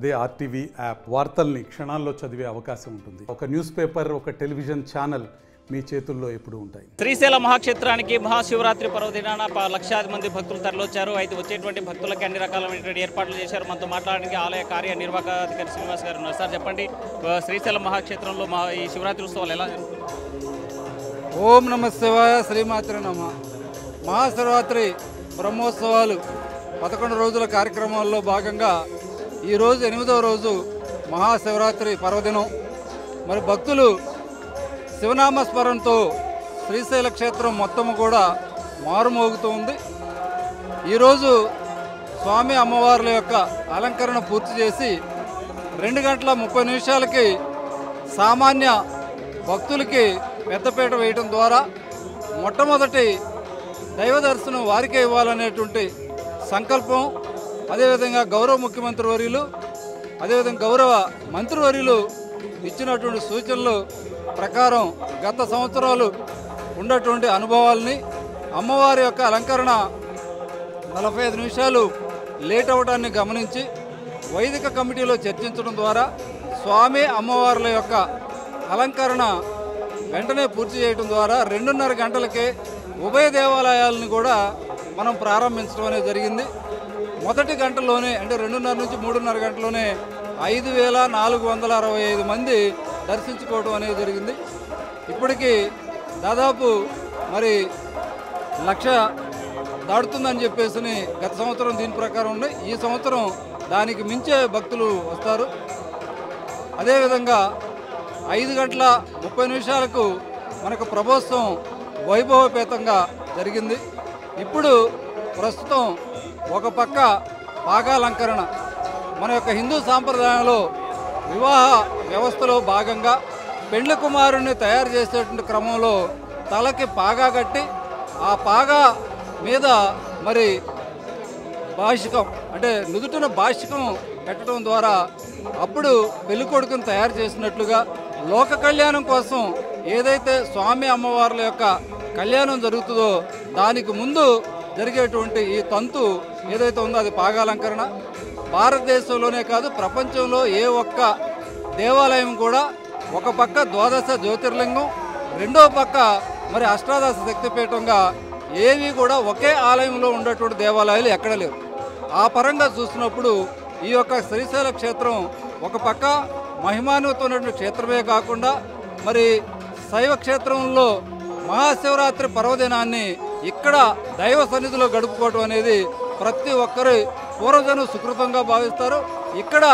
అదే RTV app వార్తల్ని క్షణాల్లో చదివే అవకాశం ఉంటుంది. ఒక న్యూస్ పేపర్, ఒక టెలివిజన్ ఛానల్ మీ చేతుల్లో ఎప్పుడూ ఉంటాయి. శ్రీశైల మహాక్షేత్రానికి మహాశివరాత్రి పర్వదినాన లక్షాది మంది భక్తులు తరలివచ్చారు. అయితే వచ్చేటువంటి భక్తులకి అన్ని రకాలైనటువంటి ఏర్పాట్లు చేశారు. మనతో మాట్లాడడానికి ఆలయ కార్యనిర్వాహక అధికారి శ్రీనివాస్ గారు ఉన్నారు. సార్ చెప్పండి, శ్రీశైల మహాక్షేత్రంలో ఈ శివరాత్రి ఉత్సవాలు ఎలా జరుగుతుంది? ఓం నమ శివాయ, శ్రీమాత్రే నమః. మహాశివరాత్రి బ్రహ్మోత్సవాలు 11 రోజుల కార్యక్రమాల్లో భాగంగా ఈరోజు 8వ రోజు మహాశివరాత్రి పర్వదినం. మరి భక్తులు శివనామస్మరణతో శ్రీశైల క్షేత్రం మొత్తము కూడా మారుమోగుతూ ఉంది. ఈరోజు స్వామి అమ్మవార్ల యొక్క అలంకరణ పూర్తి చేసి 2 గంటల 30 నిమిషాలకి సామాన్య భక్తులకి పెద్దపీట వేయడం ద్వారా మొట్టమొదటి దైవ దర్శనం వారికే ఇవ్వాలనేటువంటి సంకల్పం, అదేవిధంగా గౌరవ ముఖ్యమంత్రి వర్యులు, అదేవిధంగా గౌరవ మంత్రివర్యులు ఇచ్చినటువంటి సూచనలు ప్రకారం గత సంవత్సరాలు ఉన్నటువంటి అనుభవాల్ని, అమ్మవారి యొక్క అలంకరణ 45 నిమిషాలు లేట్ అవ్వడాన్ని గమనించి వైదిక కమిటీలో చర్చించడం ద్వారా స్వామి అమ్మవార్ల యొక్క అలంకరణ వెంటనే పూర్తి చేయడం ద్వారా 2:30 గంటలకే ఉభయ దేవాలయాలను కూడా మనం ప్రారంభించడం అనేది జరిగింది. మొదటి గంటలోనే అంటే 2:30 నుంచి 3:30 గంటలోనే 5,465 మంది దర్శించుకోవడం అనేది జరిగింది. ఇప్పటికీ దాదాపు మరి 1,00,000 దాటుతుందని చెప్పేసి గత సంవత్సరం దీని ప్రకారం ఉంది. ఈ సంవత్సరం దానికి మించే భక్తులు వస్తారు. అదేవిధంగా 5 గంటల 30 నిమిషాలకు మనకు ప్రభోత్సవం వైభవపేతంగా జరిగింది. ఇప్పుడు ప్రస్తుతం ఒక పక్క పాగాలంకరణ, మన యొక్క హిందూ సాంప్రదాయంలో వివాహ వ్యవస్థలో భాగంగా పెండ్లి కుమారుణ్ణి తయారు చేసేటువంటి క్రమంలో తలకి పాగా కట్టి ఆ పాగా మీద మరి భాషికం అంటే నుదుటిన భాషికం పెట్టడం ద్వారా అప్పుడు పెళ్ళికొడుకుని తయారు చేసినట్లుగా లోక కళ్యాణం కోసం ఏదైతే స్వామి అమ్మవార్ల యొక్క కళ్యాణం జరుగుతుందో దానికి ముందు జరిగేటువంటి ఈ తంతు ఏదైతే ఉందో అది పాగాలంకరణ. భారతదేశంలోనే కాదు, ప్రపంచంలో ఏ ఒక్క దేవాలయం కూడా ఒక పక్క ద్వాదశ జ్యోతిర్లింగం, రెండో పక్క మరి అష్టాదశ శక్తిపీఠంగా ఏవి కూడా ఒకే ఆలయంలో ఉండేటువంటి దేవాలయాలు ఎక్కడ లేవు. ఆ పరంగా చూసినప్పుడు ఈ యొక్క శ్రీశైల క్షేత్రం ఒక పక్క మహిమాన్వితమైనటువంటి క్షేత్రమే కాకుండా మరి శైవ క్షేత్రంలో మహాశివరాత్రి పర్వదినాన్ని ఇక్కడ దైవ సన్నిధిలో గడుపుకోవటం అనేది ప్రతి ఒక్కరి పూర్వజను సుకృతంగా భావిస్తారు. ఇక్కడ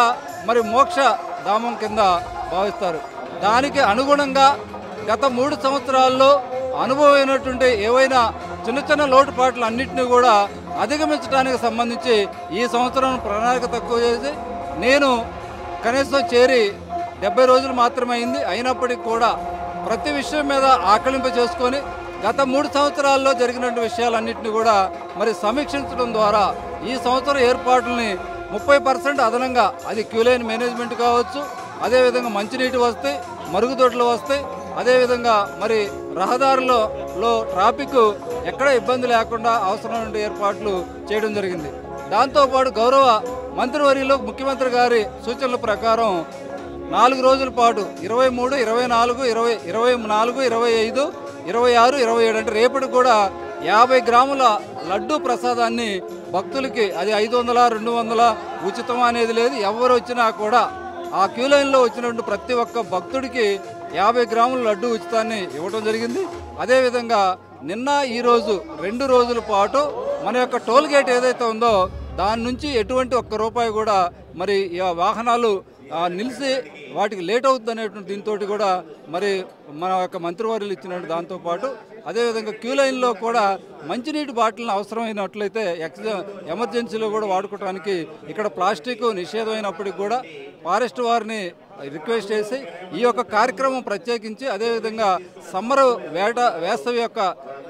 మరి మోక్ష ధామం కింద భావిస్తారు. దానికి అనుగుణంగా గత 3 సంవత్సరాల్లో అనుభవమైనటువంటి ఏవైనా చిన్న చిన్న లోటుపాట్లు అన్నింటినీ కూడా అధిగమించడానికి సంబంధించి ఈ సంవత్సరం ప్రణాళిక తక్కువ చేసి నేను కనీసం చేరి 70 రోజులు మాత్రమే అయింది. అయినప్పటికీ కూడా ప్రతి విషయం మీద ఆకలింప చేసుకొని గత 3 సంవత్సరాల్లో జరిగినటువంటి విషయాలన్నింటినీ కూడా మరి సమీక్షించడం ద్వారా ఈ సంవత్సరం ఏర్పాట్లని 30% అదనంగా, అది క్యూలైన్ మేనేజ్మెంట్ కావచ్చు, అదేవిధంగా మంచినీటి వస్తాయి, మరుగుదొడ్లు వస్తాయి, అదేవిధంగా మరి రహదారులలో ట్రాఫిక్ ఎక్కడ ఇబ్బంది లేకుండా అవసరమైన ఏర్పాట్లు చేయడం జరిగింది. దాంతోపాటు గౌరవ మంత్రివర్యులు ముఖ్యమంత్రి గారి సూచనల ప్రకారం 4 రోజుల పాటు 23, 24, 24, 25, 26, 27 అంటే రేపటికి కూడా 50 గ్రాముల లడ్డూ ప్రసాదాన్ని భక్తులకి, అది 500, 200 ఉచితం అనేది లేదు, ఎవరు వచ్చినా కూడా ఆ క్యూ లైన్లో వచ్చినటువంటి ప్రతి ఒక్క భక్తుడికి 50 గ్రాముల లడ్డూ ఉచితాన్ని ఇవ్వడం జరిగింది. అదేవిధంగా నిన్న ఈరోజు 2 రోజుల పాటు మన యొక్క టోల్ గేట్ ఏదైతే ఉందో దాని నుంచి ఎటువంటి ఒక్క రూపాయి కూడా మరి వాహనాలు నిలిచి వాటికి లేట్ అవుతుంది అనేటువంటి దీంతో కూడా మరి మన యొక్క మంత్రివర్యులు ఇచ్చినట్టు దాంతోపాటు అదేవిధంగా క్యూ లైన్లో కూడా మంచినీటి బాటిల్ని అవసరమైనట్లయితే ఎమర్జెన్సీలో కూడా వాడుకోవడానికి ఇక్కడ ప్లాస్టిక్ నిషేధమైనప్పటికీ కూడా ఫారెస్ట్ వారిని రిక్వెస్ట్ చేసి ఈ యొక్క కార్యక్రమం ప్రత్యేకించి అదేవిధంగా సమ్మర్ వేసవి యొక్క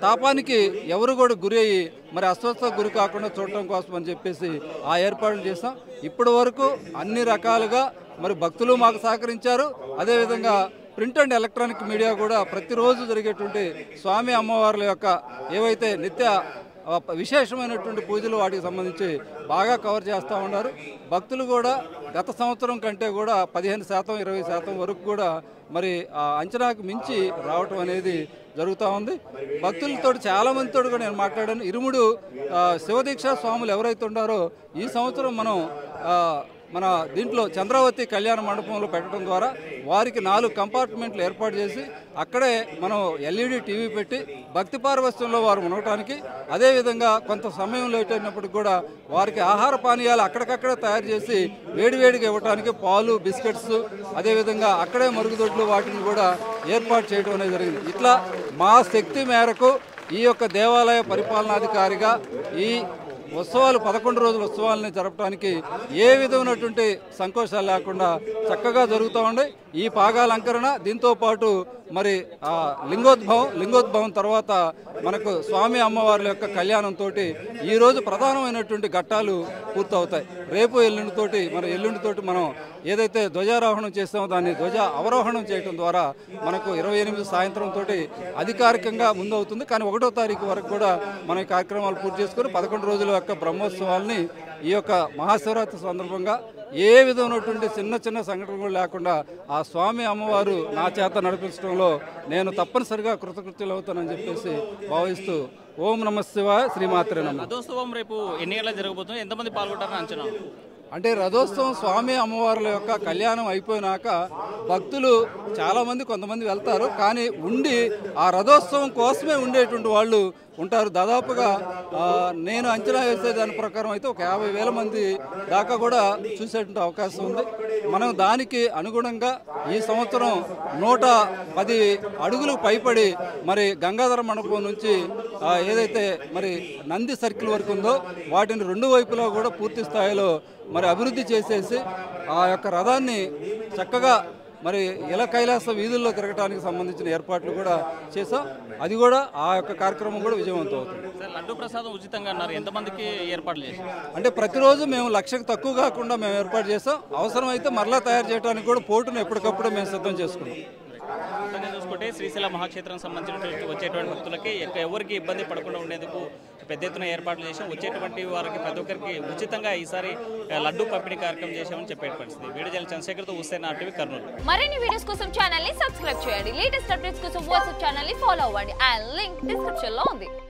తాపానికి ఎవరు కూడా గురి అయ్యి మరి అస్వస్థకు గురి కాకుండా చూడటం కోసం అని చెప్పేసి ఆ ఏర్పాట్లు చేసాం. ఇప్పటి వరకు అన్ని రకాలుగా మరి భక్తులు మాకు సహకరించారు. అదేవిధంగా ప్రింట్ అండ్ ఎలక్ట్రానిక్ మీడియా కూడా ప్రతిరోజు జరిగేటువంటి స్వామి అమ్మవార్ల యొక్క ఏవైతే నిత్య విశేషమైనటువంటి పూజలు వాటికి సంబంధించి బాగా కవర్ చేస్తూ ఉన్నారు. భక్తులు కూడా గత సంవత్సరం కంటే కూడా 15%, 20% వరకు కూడా మరి ఆ అంచనాకు మించి రావటం అనేది జరుగుతూ ఉంది. భక్తులతో చాలామందితో కూడా నేను మాట్లాడాను. ఇరుముడు శివదీక్ష స్వాములు ఎవరైతే ఉన్నారో ఈ సంవత్సరం మనం మన దీంట్లో చంద్రావతి కళ్యాణ మండపంలో పెట్టడం ద్వారా వారికి 4 కంపార్ట్మెంట్లు ఏర్పాటు చేసి అక్కడే మనం ఎల్ఈడి టీవీ పెట్టి భక్తి పారవస్యంలో వారు మునగటానికి, అదేవిధంగా కొంత సమయం లేట్ అయినప్పటికి కూడా వారికి ఆహార పానీయాలు అక్కడికక్కడే తయారు చేసి వేడివేడిగా ఇవ్వడానికి పాలు, బిస్కెట్స్, అదేవిధంగా అక్కడే మరుగుదొడ్లు వాటిని కూడా ఏర్పాటు చేయడం అనేది జరిగింది. ఇట్లా మా శక్తి మేరకు ఈ యొక్క దేవాలయ పరిపాలనాధికారిగా ఈ ఉత్సవాలు 11 రోజుల ఉత్సవాలని జరపడానికి ఏ విధమైనటువంటి సంకోచాలు లేకుండా చక్కగా జరుగుతూ ఉన్నాయి. ఈ పాగాలంకరణ దీంతో పాటు మరి లింగోద్భవం తర్వాత మనకు స్వామి అమ్మవార్ల యొక్క కళ్యాణంతో ఈరోజు ప్రధానమైనటువంటి ఘట్టాలు పూర్తవుతాయి. రేపు ఎల్లుండితోటి మనం ఏదైతే ధ్వజారోహణం చేస్తామో దాన్ని ధ్వజ అవరోహణం చేయడం ద్వారా మనకు 28 సాయంత్రంతో అధికారికంగా ముందవుతుంది. కానీ 1వ తారీఖు వరకు కూడా మనం ఈ కార్యక్రమాలు పూర్తి చేసుకుని 11 రోజుల యొక్క బ్రహ్మోత్సవాల్ని ఈ యొక్క మహాశివరాత్రి సందర్భంగా ఏ విధమైనటువంటి చిన్న సంఘటనలు లేకుండా ఆ స్వామి అమ్మవారు నా చేత నడిపించడంలో నేను తప్పనిసరిగా కృతకృత్యులు అవుతానని చెప్పేసి భావిస్తూ ఓం నమః శివాయ, శ్రీమాత్రే నమః. రథోత్సవం రేపు ఎన్ని గంటలకు జరగబోతుంది, ఎంతమంది పాల్గొంటారని అంచనా? అంటే రథోత్సవం స్వామి అమ్మవార్ల యొక్క కళ్యాణం అయిపోయినాక భక్తులు చాలామంది కొంతమంది వెళ్తారు. కానీ ఉండి ఆ రథోత్సవం కోసమే ఉండేటువంటి వాళ్ళు ఉంటారు. దాదాపుగా నేను అంచనా వేసే దాని ప్రకారం అయితే ఒక 50,000 మంది దాకా కూడా చూసేటువంటి అవకాశం ఉంది. మనం దానికి అనుగుణంగా ఈ సంవత్సరం 110 అడుగులకు పైపడి మరి గంగాధర మండపం నుంచి ఏదైతే మరి నంది సర్కిల్ వరకు ఉందో వాటిని 2 వైపులా కూడా పూర్తి స్థాయిలో మరి అభివృద్ధి చేసేసి ఆ యొక్క రథాన్ని చక్కగా మరి ఇలా కైలాస వీధుల్లో తిరగడానికి సంబంధించిన ఏర్పాట్లు కూడా చేసాం. అది కూడా ఆ యొక్క కార్యక్రమం కూడా విజయవంతం అవుతుంది. లడ్డు ప్రసాదం ఉచితంగా అన్నారు, ఎంతమందికి ఏర్పాట్లు చేశారు? అంటే ప్రతిరోజు మేము 1,00,000కు తక్కువ కాకుండా మేము ఏర్పాటు చేస్తాం. అవసరమైతే మరలా తయారు చేయడానికి కూడా పోటును ఎప్పటికప్పుడు మేము సిద్ధం చేసుకున్నాం. చూసుకుంటే శ్రీశైల మహాక్షేత్రం సంబంధించినటువంటి వచ్చేటువంటి భక్తులకి ఎవరికి ఇబ్బంది పడకుండా ఉండేందుకు పెద్ద ఎత్తున ఏర్పాట్లు చేసాం. వచ్చేటువంటి వారికి ప్రతి ఒక్కరికి ఉచితంగా ఈసారి లడ్డు పంపిణీ కార్యక్రమం చేశామని చెప్పే పరిస్థితి. వీడియో జర్నలిస్ట్ చంద్రశేఖర్తో హుస్సేన్, RTV, కర్నూలు. మరిన్ని వీడియోస్ కోసం ఛానల్ ని సబ్స్క్రైబ్ చేయండి. లేటెస్ట్ అప్డేట్స్ కోసం వాట్సాప్ ఛానల్ ని ఫాలో అవ్వండి. ఆ లింక్ డిస్క్రిప్షన్ లో ఉంది.